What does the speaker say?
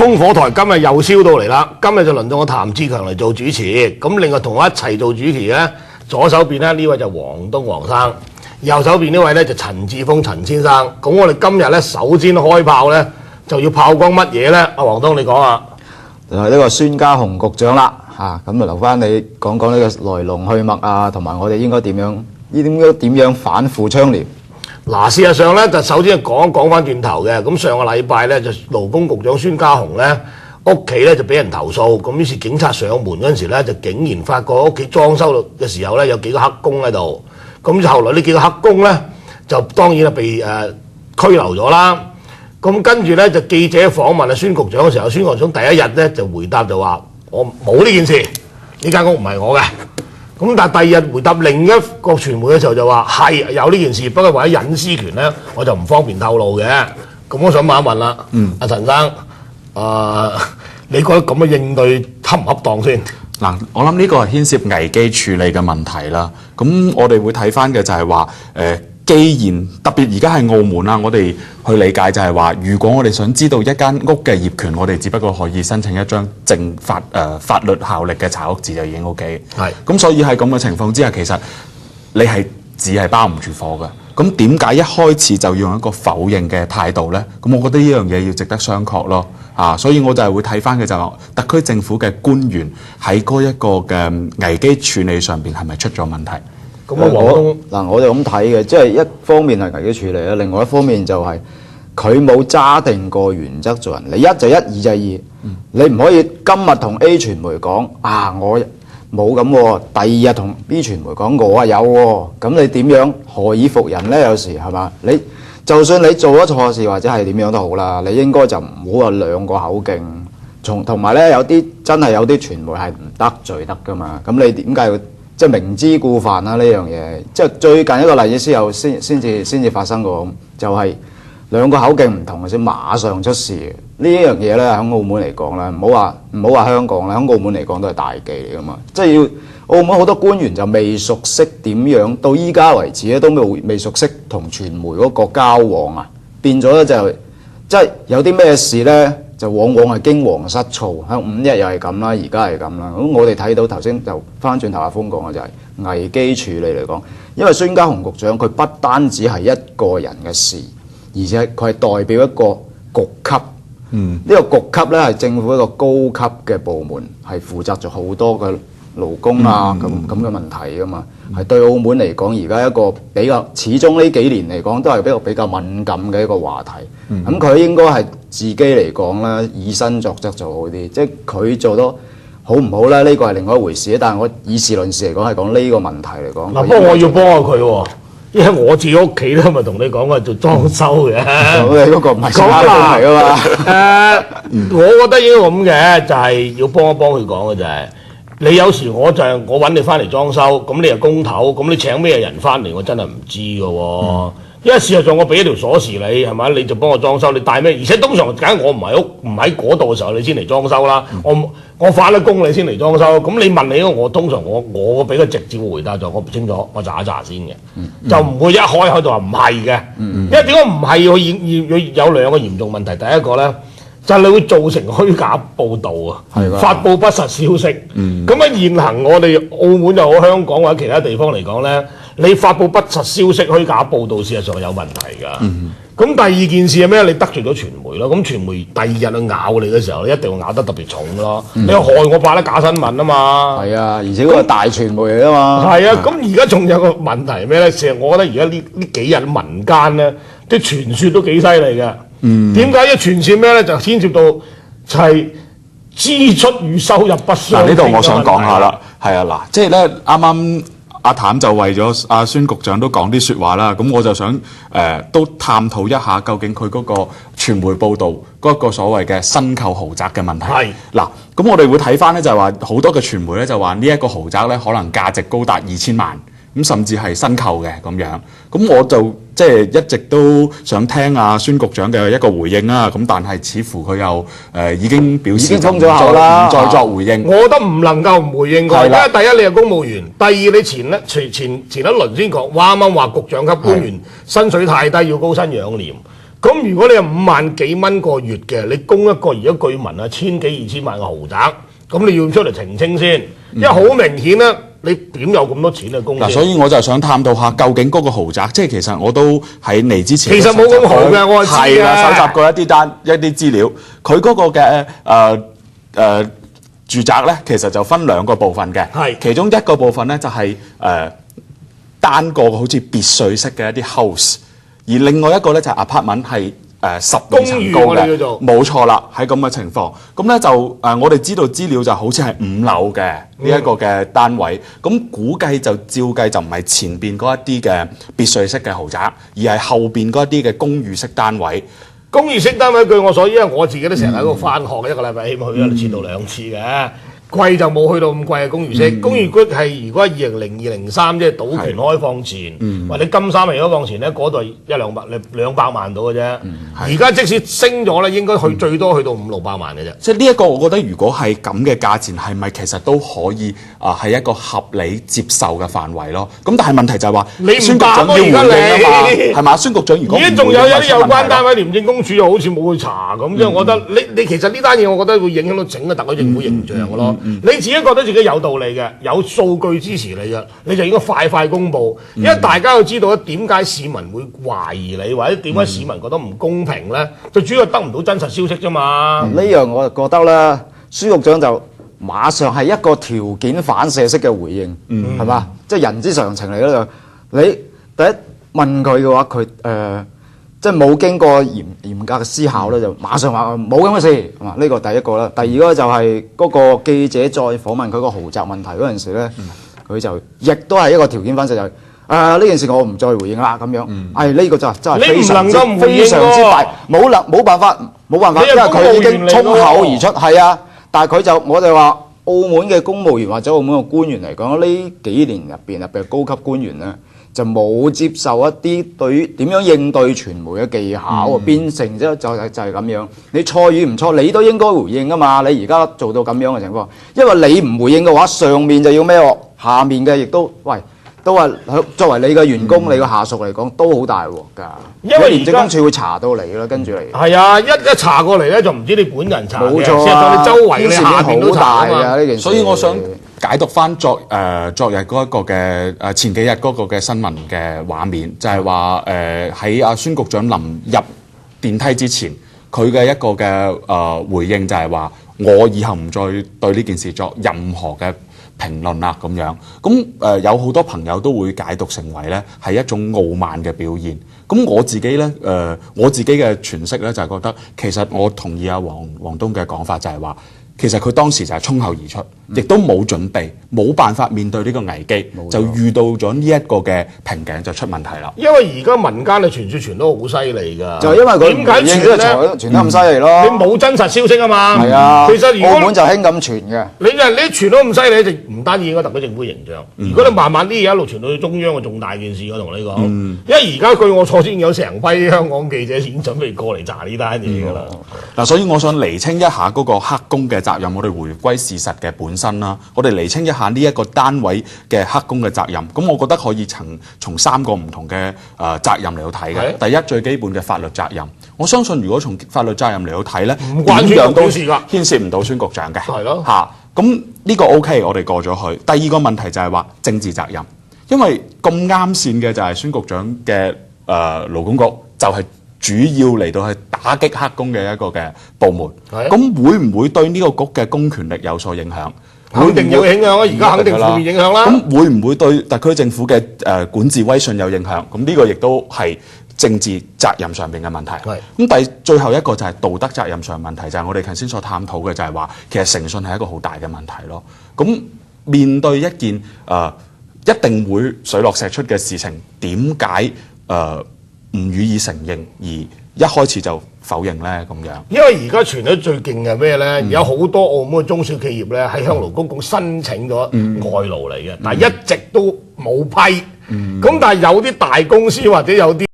烽火台今日又燒到嚟啦，今日就輪到我譚志強嚟做主持。咁另外同我一齊做主持咧，左手邊咧呢位就黃東黃生，右手邊呢位咧就陳志峰陳先生。咁我哋今日咧首先開炮咧就要炮轟乜嘢咧？阿黃東你講啊，就係呢個孫家雄局長啦嚇，咁就留翻你講講呢個來龍去脈啊，同埋我哋應該點樣反腐倡廉。嗱，事實上咧就首先講翻轉頭嘅。咁上個禮拜咧就勞工局長孫家雄咧屋企咧就俾人投訴，咁於是警察上門嗰陣時咧就竟然發覺屋企裝修嘅時候咧有幾個黑工喺度，咁就後來呢幾個黑工咧就當然係被拘留咗啦。咁跟住咧就記者訪問阿孫局長嘅時候，孫局長第一日咧就回答就話：我冇呢件事，呢間屋唔係我嘅。咁但係第二日回答另一個傳媒嘅時候就話係有呢件事，不過為咗隱私權咧，我就唔方便透露嘅。咁我想問一問啦，阿陳生，你覺得咁嘅應對恰唔恰當先？嗱，我諗呢個係牽涉危機處理嘅問題啦。咁我哋會睇翻嘅就係話既然特別而家係澳門啦，我哋去理解就係話，如果我哋想知道一間屋嘅業權，我哋只不過可以申請一張法律效力嘅查屋紙就已經 OK。係。咁所以喺咁嘅情況之下，其實你係紙係包唔住火嘅。咁點解一開始就要用一個否認嘅態度呢？咁我覺得呢樣嘢要值得商榷咯。所以我就係會睇翻嘅就係特區政府嘅官員喺嗰一個嘅危機處理上邊係咪出咗問題？咁我就咁睇嘅，即係一方面係危機處理啦，另外一方面就係佢冇揸定個原則做人。你一就一，二就二。你唔可以今日同 A 傳媒講我冇咁喎，第二日同 B 傳媒講我有喎，咁你點樣何以服人呢？有時係嘛？你就算你做咗錯事或者係點樣都好啦，你應該就唔好有兩個口徑。同埋咧，有啲真係有啲傳媒係唔得罪得噶嘛。咁你點解要即係明知故犯啦？呢樣嘢即係最近一個例子先至發生過，就係兩個口徑唔同嘅先馬上出事。呢樣嘢咧喺澳門嚟講咧，唔好話香港啦，喺澳門嚟講都係大忌嚟噶嘛。即係要澳門好多官員就未熟悉點樣，到依家為止咧都未熟悉同傳媒嗰個交往啊，變咗咧就即係有啲咩事咧，就往往係驚惶失措。喺5日又係咁啦，而家係咁啦。咁我哋睇到頭先就翻轉頭阿峰講嘅就係危機處理嚟講，因為孫家雄局長佢不單止係一個人嘅事，而且佢係代表一個局級。呢個局級咧係政府一個高級嘅部門，係負責咗好多嘅勞工啊咁嘅問題噶嘛，係對澳門嚟講而家一個比較始終呢幾年嚟講都係比較敏感嘅一個話題。咁佢應該係自己嚟講咧以身作則做好啲，即係佢做得好唔好咧？呢個係另外一回事。但係我以事論事嚟講係講呢個問題嚟講。不過我要幫下佢喎。因為我自己屋企咧，咪同你講過做裝修嘅。你嗰個唔係孫家雄嚟噶嘛？我覺得應該咁嘅，就係要幫一幫佢講嘅就係，你有時我揾你翻嚟裝修，咁你又公頭，咁你請咩人翻嚟，我真係唔知嘅喎。因為事實上我俾一條鎖匙你係咪？你就幫我裝修，你帶咩？而且通常梗係我唔喺嗰度嘅時候，你先嚟裝修啦。我返咗工你先嚟裝修，咁你問你我通常我俾個直接嘅回答就我唔清楚，我查一查先嘅，就唔會一開口就話唔係嘅。因為點解唔係？有兩個嚴重問題，第一個咧就係你會造成虛假報導啊，發布不實消息。咁喺現行我哋澳門又好，香港或者其他地方嚟講咧。你發布不實消息、虛假報導，事實上有問題㗎。咁第二件事係咩？你得罪咗傳媒咯。咁傳媒第二日去咬你嘅時候，你一定會咬得特別重咯。你害我發得假新聞啊嘛。係啊，而且嗰個大傳媒嚟啊嘛。係啊，咁而家仲有個問題係咩咧？其實我覺得而家呢幾日民間咧，啲傳說都幾犀利嘅。點解？一傳說咩咧？就牽涉到就係支出與收入不相。呢度我想講下啦，係啊，嗱，即係咧啱啱。阿譚就為咗阿孫局長都講啲説話啦，咁我就想都探討一下究竟佢嗰個傳媒報導嗰個所謂嘅新購豪宅嘅問題。係嗱，咁我哋會睇翻咧，就係話好多嘅傳媒咧就話呢一個豪宅咧可能價值高達2000萬，咁甚至係新購嘅咁樣。咁我就即係一直都想聽阿孫局長嘅一個回應啦。咁但係似乎佢又已經表示封咗口啦，唔再作回應。我覺得唔能夠唔回應佢，因為第一你係公務員，第二你前一輪先講，啱啱話局長級官員薪水太低，要高薪養廉。咁如果你有5萬幾蚊個月嘅，你供一個而家據聞啊1000幾2000萬嘅豪宅，咁你要出嚟澄清先，因為好明顯啦，你點有咁多錢去供？嗱，所以我就想探討下究竟嗰個豪宅，即係其實我都喺嚟之前其實冇咁豪嘅，我係知嘅。係啦，搜集過一啲資料，佢嗰個嘅住宅咧，其實就分2個部分嘅，係其中一個部分咧就係單個好似別墅式嘅一啲 house， 而另外一個咧就係 apartment 係12層高公寓我哋叫做嘅，冇錯啦，喺咁嘅情況，咁咧就我哋知道資料就好似係5樓嘅呢一個嘅單位，咁估計就照計就唔係前邊嗰一啲嘅別墅式嘅豪宅，而係後邊嗰一啲嘅公寓式單位。公寓式單位據我所知，因為我自己都成日喺度翻學，一個禮拜起碼去1次到2次嘅。貴就冇去到咁貴嘅公寓式，公寓區係如果2002、03即係賭權開放前，或者金三年開放前咧，嗰度200萬到嘅啫。而家即使升咗咧，應該去最多去到500-600萬嘅啫。即係呢一個，我覺得如果係咁嘅價錢，係咪其實都可以係一個合理接受嘅範圍咯？咁但係問題就係話，你唔孫局長要回應啊嘛，係嘛？孫局長如果而家仲有啲有關單位，廉政公署又好似冇去查咁，即係我覺得你其實呢單嘢，我覺得會影響到整個特區政府形象嘅咯。你自己覺得自己有道理嘅，有數據支持你嘅，你就應該快公佈，因為大家要知道點解市民會懷疑你，或者點解市民覺得唔公平咧？就主要係得唔到真實消息啫嘛。呢樣我就覺得咧，孫局長就馬上係一個條件反射式嘅回應，係嘛？即係人之常情嚟嘅就你第一問佢嘅話，佢即係冇經過嚴格嘅思考咧，就馬上話冇咁嘅事，係嘛？呢個第一個啦。第二個就係嗰個記者再訪問佢個豪宅問題嗰陣時咧，佢就亦都係一個條件反射，就係呢件事我唔再回應啦咁樣。呢個就真係非常之非常之大，冇辦法，因為佢已經衝口而出，係啊。但係我哋話澳門嘅公務員或者澳門嘅官員嚟講，呢幾年入邊特別係高級官員咧，就冇接受一啲對於點樣應對傳媒嘅技巧，變成咗就係咁樣。你錯與唔錯，你都應該回應㗎嘛。你而家做到咁樣嘅情況，因為你唔回應嘅話，上面就要咩喎？下面嘅亦都話作為你嘅員工、你嘅下屬嚟講，都好大鑊㗎。因為廉政公署會查到你啦，跟住嚟。係啊，一查過嚟咧，就唔知你本人查嘅，冇錯啊，你周圍你下邊都查㗎呢件事。所以我想解讀翻昨日嗰一個嘅前幾日嗰個嘅新聞嘅畫面，就係話喺阿孫局長臨入電梯之前，佢嘅一個嘅回應就係話：我以後唔再對呢件事作任何嘅評論啦咁樣。咁有好多朋友都會解讀成為咧係一種傲慢嘅表現。咁我自己咧我自己嘅詮釋咧就係覺得，其實我同意阿黃東嘅講法，就係話。其實佢當時就係衝口而出，亦都冇準備，冇辦法面對呢個危機，就遇到咗呢一個嘅瓶頸就出問題啦。因為而家民間嘅傳都好犀利㗎，就係因為佢點解傳咧傳得咁犀利咯？你冇真實消息啊嘛。係啊，其實如果澳門就興咁傳嘅。你傳到咁犀利，就唔單止影響特區政府形象。如果你慢慢啲嘢一路傳到去中央，嘅重大件事我同你講。因為而家據我所知，有成批香港記者已經準備過嚟查呢單嘢㗎啦。嗱，所以我想釐清一下嗰個黑工嘅責任，我哋回歸事實嘅本身啦。我哋釐清一下呢一個單位嘅黑工嘅責任。咁我覺得可以從3個唔同嘅責任嚟到睇嘅。第一，最基本嘅法律責任。我相信如果從法律責任嚟到睇咧，點樣都牽涉唔到孫局長嘅。係咯。嚇，咁呢個 OK，我哋過咗去。第二個問題就係話政治責任，因為咁啱線嘅就係孫局長嘅勞工局就係主要嚟到去打擊黑工嘅一個嘅部門，咁會唔會對呢個局嘅公權力有所影響？肯定有影響啊！而家肯定負面影響啦。咁會唔會對特區政府嘅管治威信有影響？咁呢個亦都係政治責任上邊嘅問題。咁最後一個就係道德責任上問題，就係我哋頭先所探討嘅，就係話其實誠信係一個好大嘅問題咯。咁面對一件一定會水落石出嘅事情，點解唔予以承認，而一開始就否認咧咁樣？因為而家傳得最勁係咩咧？有好多澳門嘅中小企業咧，喺向勞工局申請咗外勞嚟嘅，但係一直都冇批。咁但係有啲大公司或者有啲